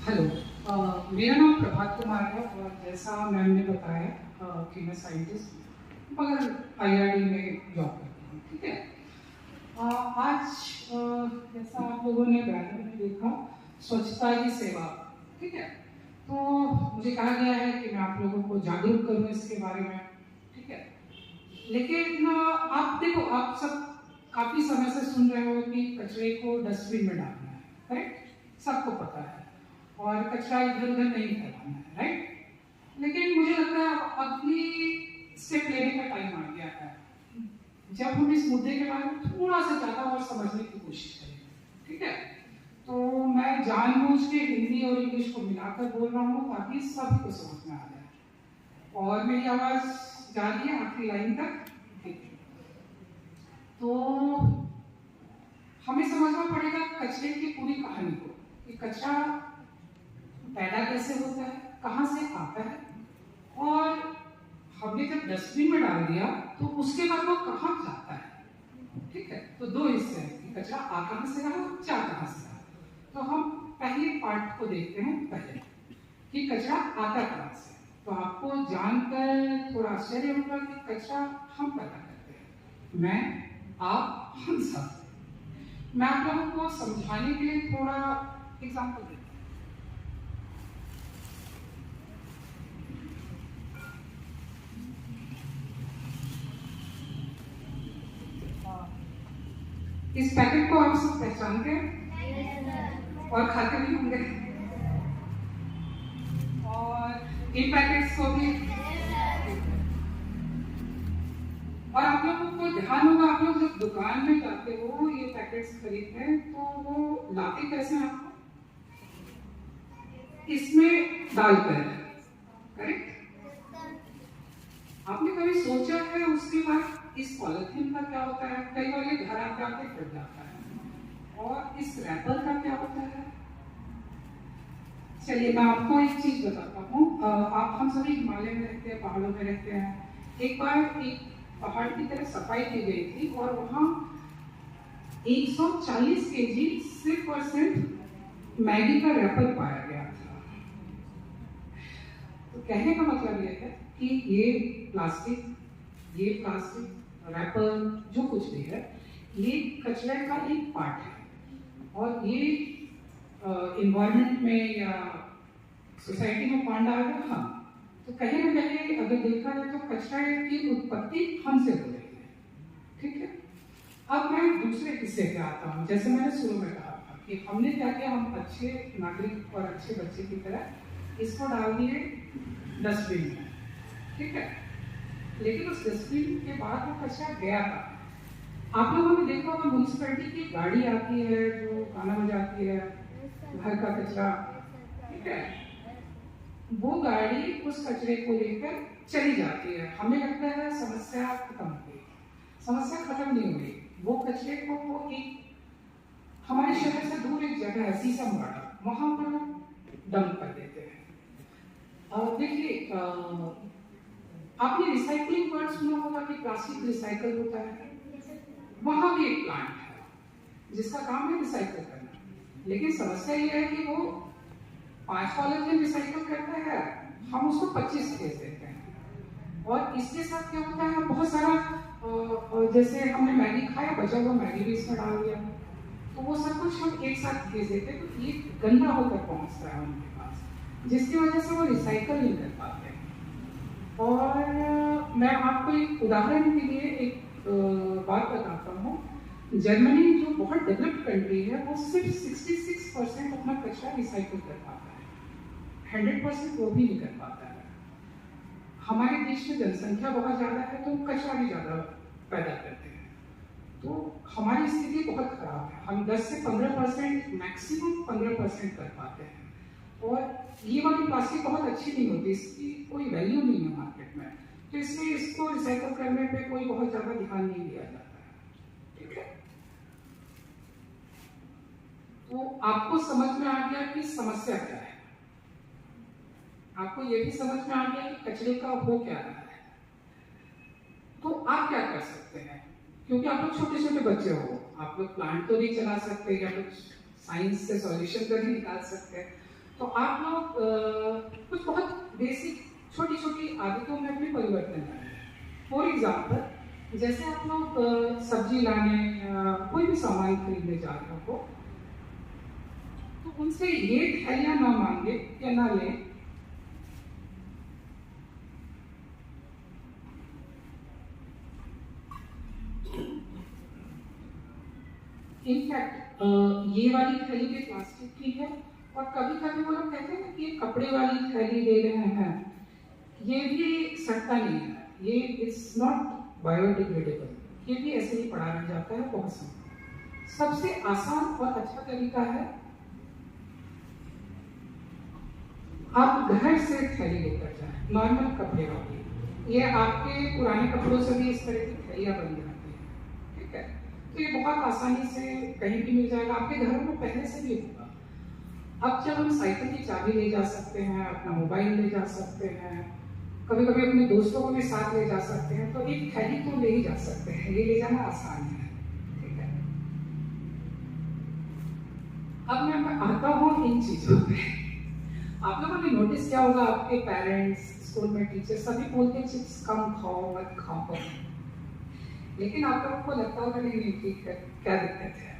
Hello. मेरा नाम प्रभात कुमार है और जैसा मैम ने बताया कि मैं साइंटिस्ट हूँ मगर आईआईटी में जॉब करती हूँ। ठीक है। आज जैसा आप लोगों ने बैनर में देखा, स्वच्छता ही सेवा। ठीक है। तो मुझे कहा गया है कि मैं आप लोगों को जागरूक करूँ इसके बारे में। ठीक है। लेकिन आप देखो, आप सब काफी समय से सुन रहे हो कि कचरे को डस्टबिन में डालना है। करेक्ट, सबको पता है। और कचरा इधर उधर नहीं फैलाना है। राइट। लेकिन मुझे लगता है अब अगली स्टेप लेने का टाइम आ गया है, जब हम इस मुद्दे के बारे में थोड़ा सा ज्यादा और समझने की कोशिश करेंगे। ठीक है। तो मैं जानबूझ के हिंदी और इंग्लिश को मिलाकर बोल रहा हूँ ताकि सभी को समझ में आ जाए। और मेरी आवाज जा रही है आखिरी लाइन तक? ठीक है। तो हमें समझना पड़ेगा कचरे की पूरी कहानी को, कि कचरा पैदा कैसे होता है, कहाँ से आता है, और हमने जब डस्टबिन में डाल दिया तो उसके बाद वो कहाँ जाता है। ठीक है। तो दो हिस्से हैं कि कचरा आ कहाँ से रहा, जा कहाँ से रहा। तो हम पहले पार्ट को देखते हैं पहले, कि कचरा आता कहाँ से। तो आपको जानकर थोड़ा आश्चर्य होगा कि कचरा हम पैदा करते हैं, मैं, आप, हम सब। मैं आप लोगों को समझाने के लिए थोड़ा एग्जाम्पल देता हूँ। इस पैकेट को आप सब पहचानते हैं और खाते भी होंगे, और इन पैकेट्स को भी। और आप लोगों को ध्यान होगा, आप लोग जब दुकान में जाते हो ये पैकेट्स खरीदने, तो वो लाते कैसे हैं आपको? इसमें डालकर। करेक्ट। आपने कभी सोचा है उसके बाद इस पॉलिथीन का क्या होता है? कई बार ये घर आके आके फट जाता है। और इस रैपर का क्या होता है? चलिए मैं आपको एक चीज बताता हूँ। आप हम सभी हिमालय में रहते हैं, पहाड़ों में रहते हैं। एक बार एक पहाड़ की तरफ सफाई की गई थी और वहाँ 140 केजी सिर्फ और सिर्फ मैगी का रैपर पाया गया था। तो कहने का मतलब यह है कि ये प्लास्टिक रैपर जो कुछ भी है, ये कचरे का एक पार्ट है। और ये इन्वायरमेंट में या सोसाइटी में कौन डाल रहा है? हम। तो कहीं ना कहीं अगर देखा जाए तो कचरा की उत्पत्ति हमसे हो रही है। ठीक है। अब मैं दूसरे किस्से पे आता हूँ। जैसे मैंने शुरू में कहा था कि हमने क्या किया, हम अच्छे नागरिक और अच्छे बच्चे की तरह इसको डाल दिए डस्टबिन में। ठीक है। लेकिन उस डस्टबिन के बाद वो कचरा गया था। आप लोगों ने देखा होगा म्यूनिसिपैलिटी की गाड़ी आती है जो गाना बजाती है, घर का कचरा। ठीक है। वो गाड़ी उस कचरे को लेकर चली जाती है। हमें लगता है समस्या खत्म हो गई। समस्या खत्म नहीं हुई। वो कचरे को वो एक हमारे शहर से दूर एक जगह है सीसमवाड़ा, वहां पर डंप कर देते हैं। देखिए, आपने रिसाइकलिंग वर्ड सुना होगा कि प्लास्टिक रिसाइकल होता है। वहां भी एक प्लांट है जिसका काम है रिसाइकल करना। लेकिन समस्या यह है कि वो 5 पॉलीथीन रिसाइकल करता है, हम उसको 25 भेज देते हैं। और इसके साथ क्या होता है, बहुत सारा जैसे हमने मैगी खाया, बचा हुआ मैगी भी इसमें डाल दिया, तो वो सब कुछ हम एक साथ भेज देते हैं। तो ये गंदा होकर पहुंचता है उनके पास, जिसकी वजह से वो रिसाइकल नहीं कर पाते। और मैं आपको एक उदाहरण के लिए एक बात बताता हूँ। जर्मनी जो बहुत डेवलप्ड कंट्री है, वो सिर्फ 66% अपना कचरा रिसाइकल कर पाता है, 100% वो भी नहीं कर पाता है। हमारे देश में जनसंख्या बहुत ज्यादा है तो कचरा भी ज्यादा पैदा करते हैं। तो हमारी स्थिति बहुत खराब है। हम 10 से 15%, मैक्सिमम 15% कर पाते हैं। और ये वाली प्लास्टिक बहुत अच्छी नहीं होती, इसकी कोई वैल्यू नहीं है मार्केट में, तो इसलिए इसको रिसाइकल करने पे कोई बहुत ज्यादा ध्यान नहीं दिया जाता है। ठीक है। तो आपको समझ में आ गया कि समस्या क्या है, आपको ये भी समझ में आ गया कि कचरे का हो क्या रहा है। तो आप क्या कर सकते हैं, क्योंकि आप लोग छोटे छोटे बच्चे हो, आप लोग प्लांट तो नहीं चला सकते या कुछ साइंस से सॉल्यूशन तो नहीं निकाल सकते। तो आप लोग कुछ बहुत बेसिक छोटी छोटी आदतों में भी परिवर्तन लाएं। फॉर एग्जाम्पल, जैसे आप लोग सब्जी लाने कोई भी सामान खरीदने जा रहे हो, तो उनसे ये थैलियां ना मांगे या ना लें। इनफैक्ट ये वाली थैली भी प्लास्टिक की है, और कभी कभी वो लोग कहते हैं ना कि ये कपड़े वाली थैली दे रहे हैं, ये भी सड़ता नहीं है, ये इट्स नॉट बायोडिग्रेडेबल, ये भी ऐसे ही पड़ा रह जाता है बहुत समय। सबसे आसान और अच्छा तरीका है, आप घर से थैली लेकर जाएं, नॉर्मल कपड़े वाली। ये आपके पुराने कपड़ों से भी इस तरह की थैलियां बन जाती हैं, ठीक है। तो ये बहुत आसानी से कहीं भी मिल जाएगा, आपके घरों में पहले से भी होगा। अब जब हम साइकिल की चाबी ले जा सकते हैं, अपना मोबाइल ले जा सकते हैं, कभी कभी अपने दोस्तों को भी साथ ले जा सकते हैं, तो एक थैली तो ले ही जा सकते हैं, ये ले जाना आसान है, ठीक है। अब मैं आता हूँ इन चीजों पे। आप लोगों ने नोटिस किया होगा, आपके पेरेंट्स, स्कूल में टीचर सभी बोलते हैं चिप्स कम खाओ, मत खाओ, लेकिन आप लोगों को लगता होगा नहीं ठीक है, क्या दिक्कत है।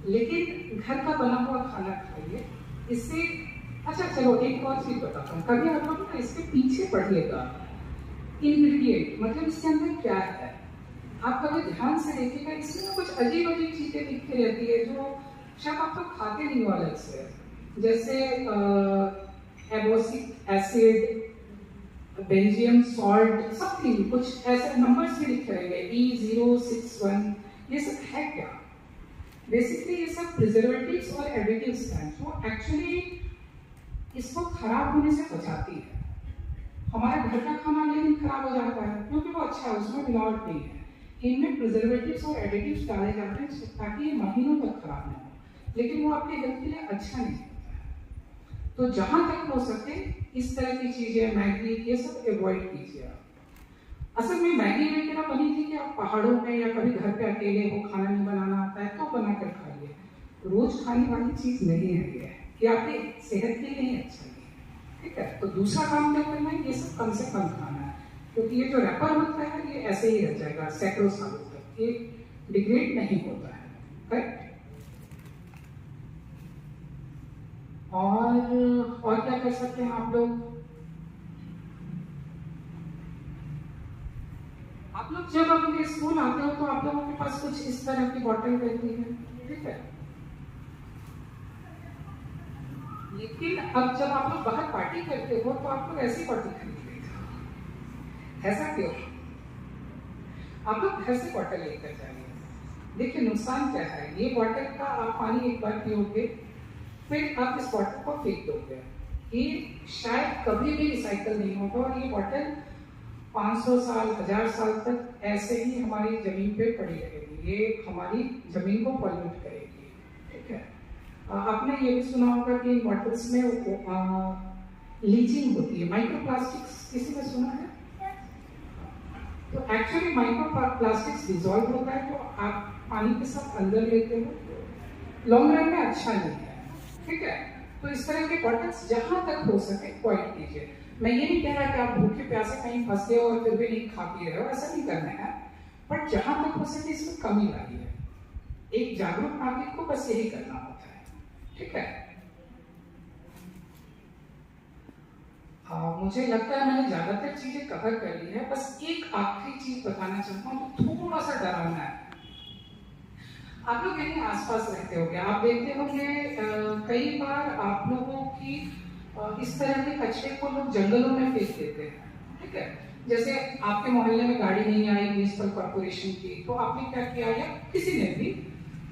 लेकिन घर का बना हुआ खाना खाइए, इससे अच्छा चलो एक और चीज बताता हूँ, कभी आप लोग ना इसके पीछे पढ़िएगा इंग्रेडिएंट, मतलब इसके अंदर क्या है। आप कभी ध्यान से देखिएगा, इसमें कुछ अजीब अजीब चीजें लिखी रहती है जो शायद आप लोग खाते नहीं हो अलग से, जैसे एबोसिक एसिड, बेंजियम सॉल्ट, समथिंग कुछ ऐसे नंबर्स भी लिखे रहेंगे, E061, ये सब है क्या? बेसिकली ये सब प्रिजर्वेटिव्स और एडिटिव्स हैं जो एक्चुअली इसको खराब होने से बचाती है। हमारा घर का खाना लेकिन खराब हो जाता है क्योंकि वो अच्छा है, उसमें मिलावट नहीं है। इनमें प्रिजर्वेटिव्स और एडिटिव्स डाले जाते हैं ताकि ये महीनों तक खराब ना हो, लेकिन वो आपके हेल्थ के लिए अच्छा नहीं होता है। तो जहां तक हो सके इस तरह की चीजें, मैगी, ये सब अवॉइड कीजिए आप। असल में मैगी वगैरह बनी थी कि आप पहाड़ों में या कभी घर पे अकेले हो, खाना नहीं बनाना आता है तो बना कर खाइए, रोज खाने वाली चीज नहीं है ये आपकी सेहत के लिए नहीं अच्छा नहीं है, ठीक है। तो दूसरा काम क्या करना है, ये सब कम से कम खाना है, क्योंकि ये जो रैपर होता है ये ऐसे ही रह जाएगा सैकड़ों सालों तक, ये डिग्रेड नहीं होता है, करेक्ट। और क्या कर सकते हैं आप लोग, आप लोग जब अपने स्कूल आते हो तो आप लोगों के पास कुछ इस तरह की बॉटल रहती है, ठीक है। लेकिन अब जब आप लोग बाहर पार्टी करते हो तो आप लोग ऐसी बॉटल खरीद लेते हो, ऐसा क्यों? आप लोग घर से बॉटल लेकर जाइए। देखिए नुकसान क्या है, ये बॉटल का आप पानी एक बार पियोगे, फिर आप इस बॉटल को फेंक दोगे, ये शायद कभी भी रिसाइकल नहीं होगा, और ये बॉटल 500 साल 1000 साल तक ऐसे ही हमारी जमीन पे पड़ी रहेगी, ये हमारी जमीन को पॉल्यूट करेगी, ठीक है। आपने ये भी सुना होगा कि बॉटल्स में लीचिंग होती है, माइक्रोप्लास्टिक्स, किसी ने सुना है? तो एक्चुअली माइक्रोप्लास्टिक्स डिसॉल्व होता है, तो आप पानी के साथ अंदर लेते हो, लॉन्ग रन में अच्छा नहीं है, ठीक है। तो इस तरह के बॉटल्स जहां तक हो सके अवॉइड कीजिए। मैं ये नहीं कह रहा कि आप भूखे प्यासे कहीं फंस गए और फिर भी नहीं खा पी रहे हो, ऐसा नहीं करना है, बट जहां तक हो सके इसमें कमी लाइए। एक जागरूक नागरिक को बस यही करना होता है, ठीक है। मुझे लगता है मैंने ज्यादातर चीजें कवर कर ली है, बस एक आखिरी चीज बताना चाहता हूँ तो थोड़ा सा डरावना है। आप लोग यहीं आसपास रहते होंगे, आप देखते होंगे कई बार आप लोगों की इस तरह के कचरे को लोग जंगलों में फेंक देते हैं, ठीक है। जैसे आपके मोहल्ले में गाड़ी नहीं आई म्युनिसिपल कॉर्पोरेशन की, तो आपने क्या किया, या किसी ने भी,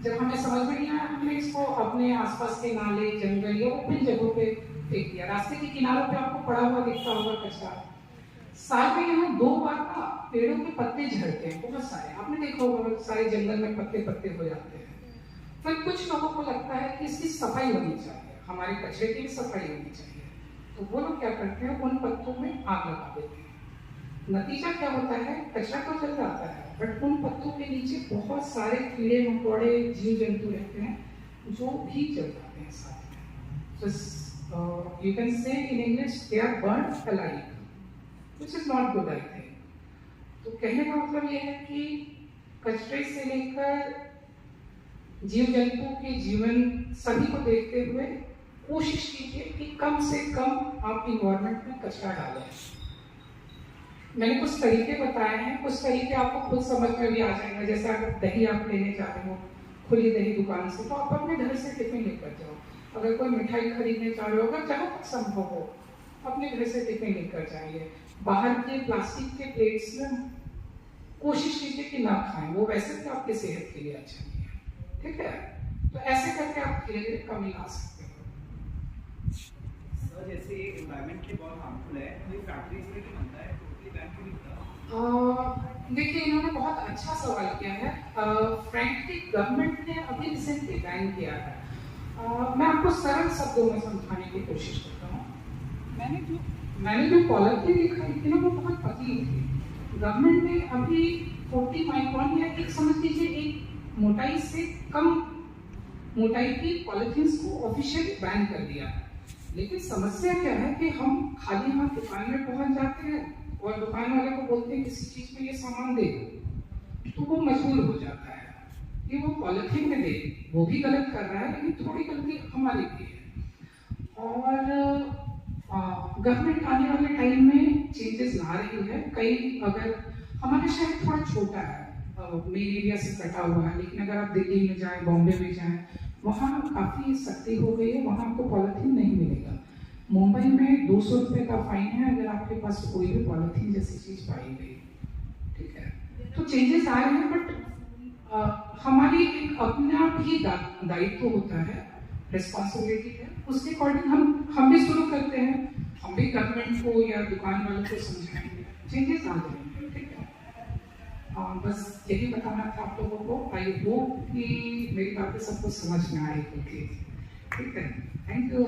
जब हमें समझ में नहीं आया हमने इसको अपने आसपास के नाले, जंगल या ओपन जगहों पे फेंक दिया। रास्ते के किनारों पे आपको पड़ा हुआ दिखता होगा कचरा। साल में यहाँ 2 बार ना पेड़ों के पत्ते झड़ते हैं, बहुत सारे, आपने देखा होगा सारे जंगल में पत्ते पत्ते हो जाते हैं। फिर कुछ लोगों को लगता है कि इसकी सफाई होनी चाहिए, हमारे कचरे की भी सफाई होनी चाहिए, तो वो लोग क्या करते हैं, उन पत्तों में आग लगा देते हैं। नतीजा क्या होता है, कचरा तो जल जाता है, बट उन पत्तों के नीचे बहुत सारे कीड़े मकोड़े, जीव जंतु रहते हैं जो भी जल जाते हैं साथ में। तो you can say in English they are burnt alive, which is not good, I think. तो कहने का मतलब ये है कि कचरे से लेकर जीव जंतु के जीवन सभी को देखते हुए कोशिश कीजिए कि कम से कम आप इन्वायरमेंट में कचरा डालें। मैंने कुछ तरीके बताए हैं, कुछ तरीके आपको खुद समझ में भी आ जाएंगे। जैसे अगर दही आप लेने जा रहे हो खुली दही दुकान से, तो आप अपने घर से टिफिन लेकर जाओ। अगर कोई मिठाई खरीदने जा रहे हो, अगर जहाँ तक संभव हो अपने घर से टिफिन लेकर जाइए। बाहर के प्लास्टिक के प्लेट्स में कोशिश कीजिए कि ना खाएं, वो वैसे भी आपके सेहत के लिए अच्छा नहीं है। ठीक है, तो ऐसे करके आप धीरे धीरे कमी ला सकते हो। सर जैसे एनवायरनमेंट के बहुत हार्मफुल है, तो ये फैक्ट्रीज में क्यों बनता है, टोटली बैन क्यों नहीं होता? देखिए, इन्होंने बहुत अच्छा सवाल किया है। फ्रैंकली गवर्नमेंट ने अभी रिसेंटली बैन किया है। मैं आपको सरल शब्दों में समझाने की कोशिश करता हूँ। मैंने जो पॉलिथीन दिखाई थी ना, वो बहुत पतली थी। गवर्नमेंट ने अभी 40 माइक्रोन या एक समझ लीजिए एक मोटाई से कम मोटाई की पॉलिथीन्स को ऑफिशियली बैन कर दिया है। लेकिन समस्या क्या है कि हम खाली हाथ दुकान में पहुंच जाते हैं और दुकान वाले को बोलते हैं किसी चीज में ये सामान दे दो, तो वो मजबूर हो जाता है कि वो पॉलिथीन में दे। वो भी गलत कर रहा है, लेकिन थोड़ी गलती हमारी भी है। और गवर्नमेंट आने वाले टाइम में चेंजेस ला रही है। कई, अगर हमारा शहर थोड़ा छोटा है, मेन एरिया से कटा हुआ है, लेकिन अगर आप दिल्ली में जाएं, बॉम्बे में जाएं, वहाँ काफ़ी सख्ती हो गई है, वहाँ आपको पॉलिथीन नहीं मिलेगा। मुंबई में 200 रुपये का फाइन है अगर आपके पास कोई भी पॉलिथीन जैसी चीज़ पाई गई। ठीक है, तो चेंजेस आ रहे हैं, बट हमारी एक अपना भी दायित्व होता है, रिस्पॉन्सिबिलिटी है। उसके अकॉर्डिंग हम भी शुरू करते हैं, हम भी गवर्नमेंट को या दुकान वालों को समझाएंगे, चेंजेस आ जाएंगे। ठीक है, बस यही बताना था आप लोगों को। आई होप कि मेरी बातें सबको समझ में आई होगी। ठीक है, थैंक यू।